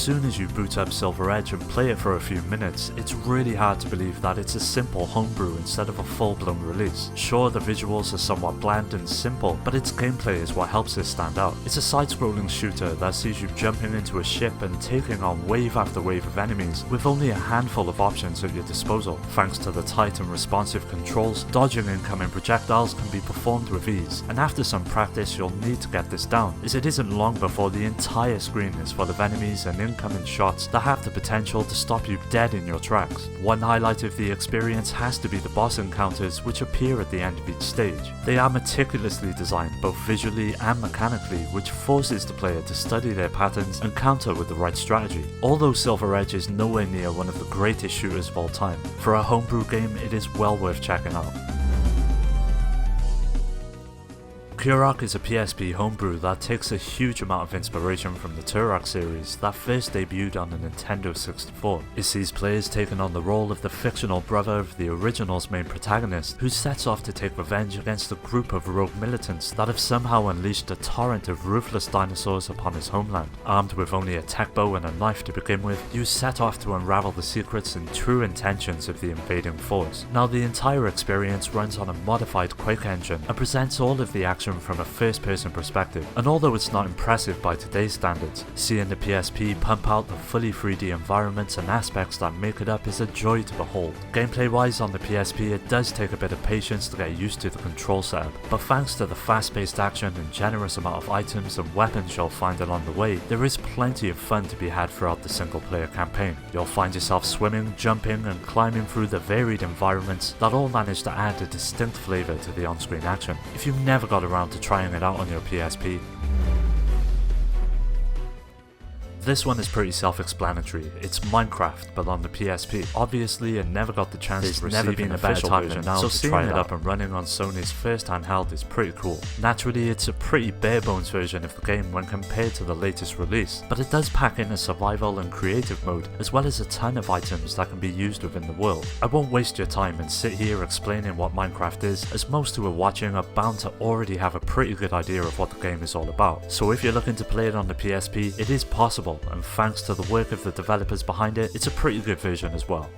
soon as you boot up Silver Edge and play it for a few minutes, it's really hard to believe that it's a simple homebrew instead of a full-blown release. Sure, the visuals are somewhat bland and simple, but its gameplay is what helps it stand out. It's a side-scrolling shooter that sees you jumping into a ship and taking on wave after wave of enemies with only a handful of options at your disposal. Thanks to the tight and responsive controls, dodging incoming projectiles can be performed with ease, and after some practice you'll need to get this down, as it isn't long before the entire screen is full of enemies and incoming shots that have the potential to stop you dead in your tracks. One highlight of the experience has to be the boss encounters which appear at the end of each stage. They are meticulously designed both visually and mechanically, which forces the player to study their patterns and counter with the right strategy. Although Silver Edge is nowhere near one of the greatest shooters of all time, for a homebrew game it is well worth checking out. Turok is a PSP homebrew that takes a huge amount of inspiration from the Turok series that first debuted on the Nintendo 64. It sees players taking on the role of the fictional brother of the original's main protagonist, who sets off to take revenge against a group of rogue militants that have somehow unleashed a torrent of ruthless dinosaurs upon his homeland. Armed with only a tech bow and a knife to begin with, you set off to unravel the secrets and true intentions of the invading force. Now, the entire experience runs on a modified Quake engine and presents all of the action from a first-person perspective, and although it's not impressive by today's standards, seeing the PSP pump out the fully 3D environments and aspects that make it up is a joy to behold. Gameplay-wise on the PSP, it does take a bit of patience to get used to the control setup, but thanks to the fast-paced action and generous amount of items and weapons you'll find along the way, there is plenty of fun to be had throughout the single-player campaign. You'll find yourself swimming, jumping, and climbing through the varied environments that all manage to add a distinct flavour to the on-screen action. If you've never got around to trying it out on your PSP, this one is pretty self-explanatory. It's Minecraft, but on the PSP. Obviously, it never got the chance to receive an official version now, so seeing it up and running on Sony's first handheld is pretty cool. Naturally, it's a pretty bare-bones version of the game when compared to the latest release, but it does pack in a survival and creative mode, as well as a ton of items that can be used within the world. I won't waste your time and sit here explaining what Minecraft is, as most who are watching are bound to already have a pretty good idea of what the game is all about. So if you're looking to play it on the PSP, it is possible, and thanks to the work of the developers behind it, it's a pretty good version as well.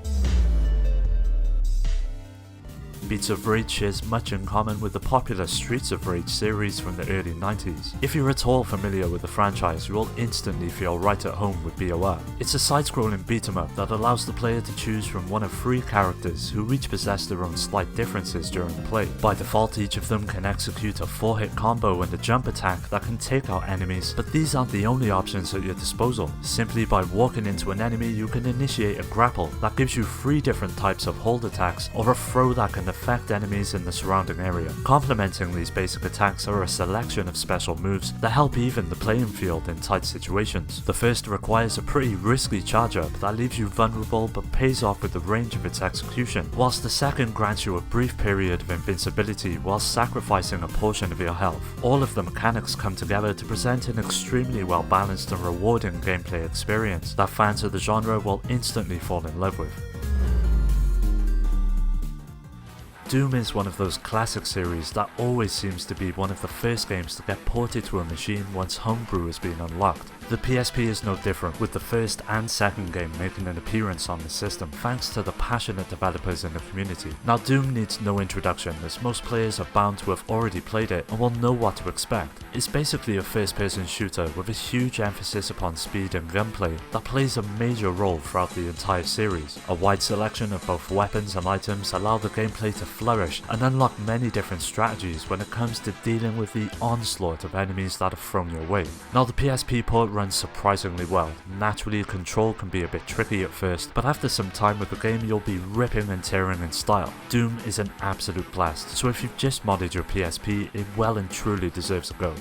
Beats of Rage shares much in common with the popular Streets of Rage series from the early 90s. If you're at all familiar with the franchise, you will instantly feel right at home with BOR. It's a side-scrolling beat-em-up that allows the player to choose from one of 3 characters who each possess their own slight differences during play. By default, each of them can execute a 4-hit combo and a jump attack that can take out enemies, but these aren't the only options at your disposal. Simply by walking into an enemy, you can initiate a grapple that gives you 3 different types of hold attacks, or a throw that can affect enemies in the surrounding area. Complementing these basic attacks are a selection of special moves that help even the playing field in tight situations. The first requires a pretty risky charge up that leaves you vulnerable but pays off with the range of its execution, whilst the second grants you a brief period of invincibility while sacrificing a portion of your health. All of the mechanics come together to present an extremely well balanced and rewarding gameplay experience that fans of the genre will instantly fall in love with. Doom is one of those classic series that always seems to be one of the first games to get ported to a machine once homebrew has been unlocked. The PSP is no different, with the first and second game making an appearance on the system thanks to the passionate developers in the community. Now, Doom needs no introduction, as most players are bound to have already played it and will know what to expect. It's basically a first-person shooter with a huge emphasis upon speed and gunplay that plays a major role throughout the entire series. A wide selection of both weapons and items allow the gameplay to flourish and unlock many different strategies when it comes to dealing with the onslaught of enemies that are thrown your way. Now, the PSP port runs surprisingly well. Naturally, control can be a bit tricky at first, but after some time with the game you'll be ripping and tearing in style. Doom is an absolute blast, so if you've just modded your PSP, it well and truly deserves a go.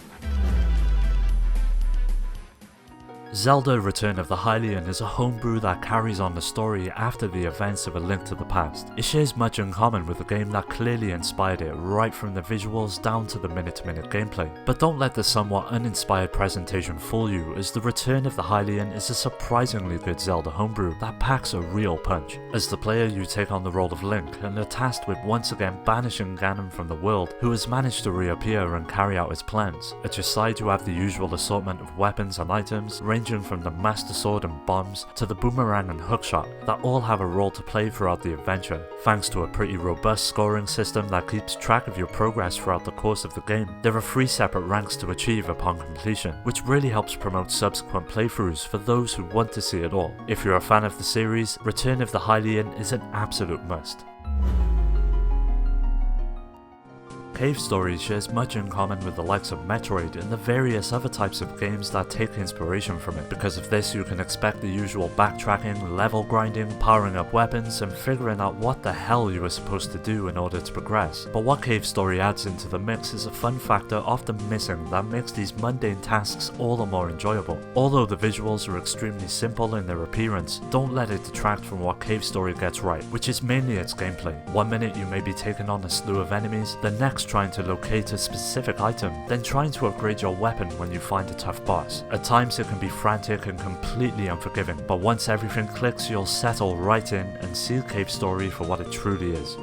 Zelda: Return of the Hylian is a homebrew that carries on the story after the events of A Link to the Past. It shares much in common with the game that clearly inspired it, right from the visuals down to the minute-to-minute gameplay. But don't let the somewhat uninspired presentation fool you, as the Return of the Hylian is a surprisingly good Zelda homebrew that packs a real punch. As the player, you take on the role of Link and are tasked with once again banishing Ganon from the world, who has managed to reappear and carry out his plans. At your side, you have the usual assortment of weapons and items, ranging from the Master Sword and bombs to the boomerang and hookshot that all have a role to play throughout the adventure. Thanks to a pretty robust scoring system that keeps track of your progress throughout the course of the game, there are 3 separate ranks to achieve upon completion, which really helps promote subsequent playthroughs for those who want to see it all. If you're a fan of the series, Return of the Hylian is an absolute must. Cave Story shares much in common with the likes of Metroid and the various other types of games that take inspiration from it. Because of this, you can expect the usual backtracking, level grinding, powering up weapons, and figuring out what the hell you were supposed to do in order to progress. But what Cave Story adds into the mix is a fun factor often missing that makes these mundane tasks all the more enjoyable. Although the visuals are extremely simple in their appearance, don't let it detract from what Cave Story gets right, which is mainly its gameplay. One minute you may be taking on a slew of enemies, the next trying to locate a specific item, then trying to upgrade your weapon when you find a tough boss. At times it can be frantic and completely unforgiving, but once everything clicks you'll settle right in and see Cave Story for what it truly is.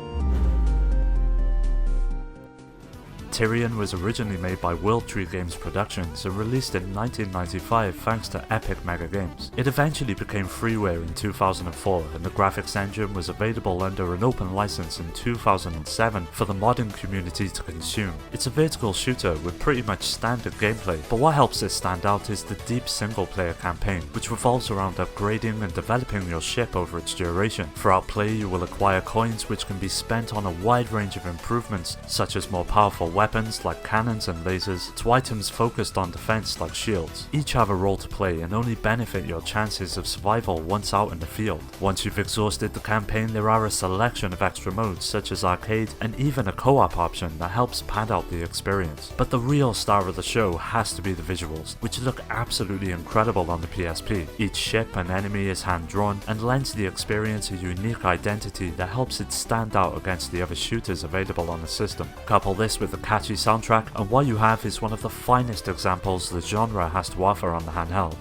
Tyrion was originally made by World Tree Games Productions and released in 1995 thanks to Epic Mega Games. It eventually became freeware in 2004 and the graphics engine was available under an open license in 2007 for the modding community to consume. It's a vertical shooter with pretty much standard gameplay, but what helps it stand out is the deep single player campaign, which revolves around upgrading and developing your ship over its duration. Throughout play you will acquire coins which can be spent on a wide range of improvements, such as more powerful weapons like cannons and lasers, to items focused on defense like shields. Each have a role to play and only benefit your chances of survival once out in the field. Once you've exhausted the campaign, there are a selection of extra modes such as arcade and even a co-op option that helps pad out the experience. But the real star of the show has to be the visuals, which look absolutely incredible on the PSP. Each ship and enemy is hand-drawn and lends the experience a unique identity that helps it stand out against the other shooters available on the system. Couple this with the catchy soundtrack and what you have is one of the finest examples the genre has to offer on the handheld.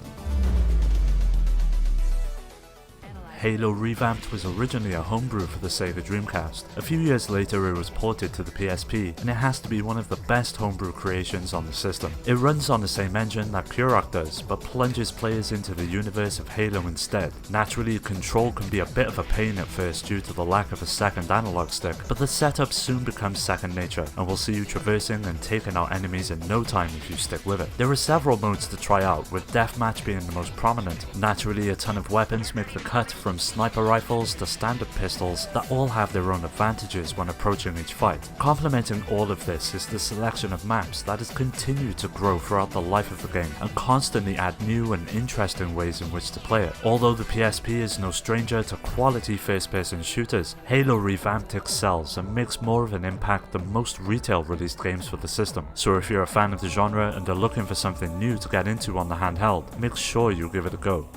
Halo Revamped was originally a homebrew for the Sega Dreamcast. A few years later it was ported to the PSP, and it has to be one of the best homebrew creations on the system. It runs on the same engine that Kurok does, but plunges players into the universe of Halo instead. Naturally, control can be a bit of a pain at first due to the lack of a second analog stick, but the setup soon becomes second nature, and will see you traversing and taking out enemies in no time if you stick with it. There are several modes to try out, with Deathmatch being the most prominent. Naturally, a ton of weapons make the cut, from sniper rifles to standard pistols, that all have their own advantages when approaching each fight. Complementing all of this is the selection of maps that has continued to grow throughout the life of the game and constantly add new and interesting ways in which to play it. Although the PSP is no stranger to quality first-person shooters, Halo Revamped excels and makes more of an impact than most retail released games for the system. So if you're a fan of the genre and are looking for something new to get into on the handheld, make sure you give it a go.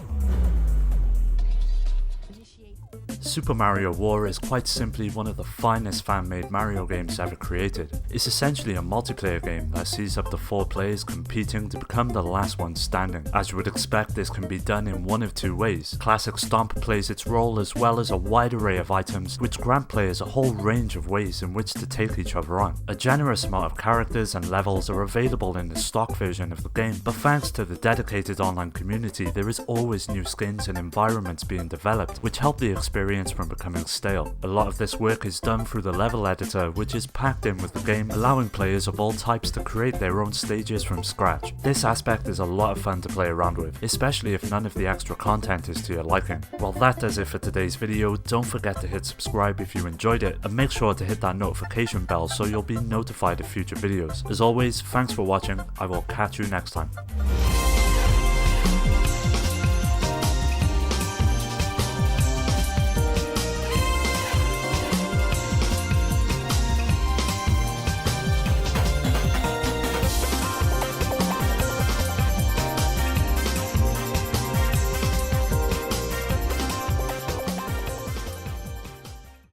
Super Mario War is quite simply one of the finest fan-made Mario games ever created. It's essentially a multiplayer game that sees up to 4 players competing to become the last one standing. As you would expect, this can be done in one of 2 ways. Classic Stomp plays its role as well as a wide array of items which grant players a whole range of ways in which to take each other on. A generous amount of characters and levels are available in the stock version of the game, but thanks to the dedicated online community there is always new skins and environments being developed which help the experience from becoming stale. A lot of this work is done through the level editor, which is packed in with the game, allowing players of all types to create their own stages from scratch. This aspect is a lot of fun to play around with, especially if none of the extra content is to your liking. Well, that does it for today's video. Don't forget to hit subscribe if you enjoyed it, and make sure to hit that notification bell so you'll be notified of future videos. As always, thanks for watching. I will catch you next time.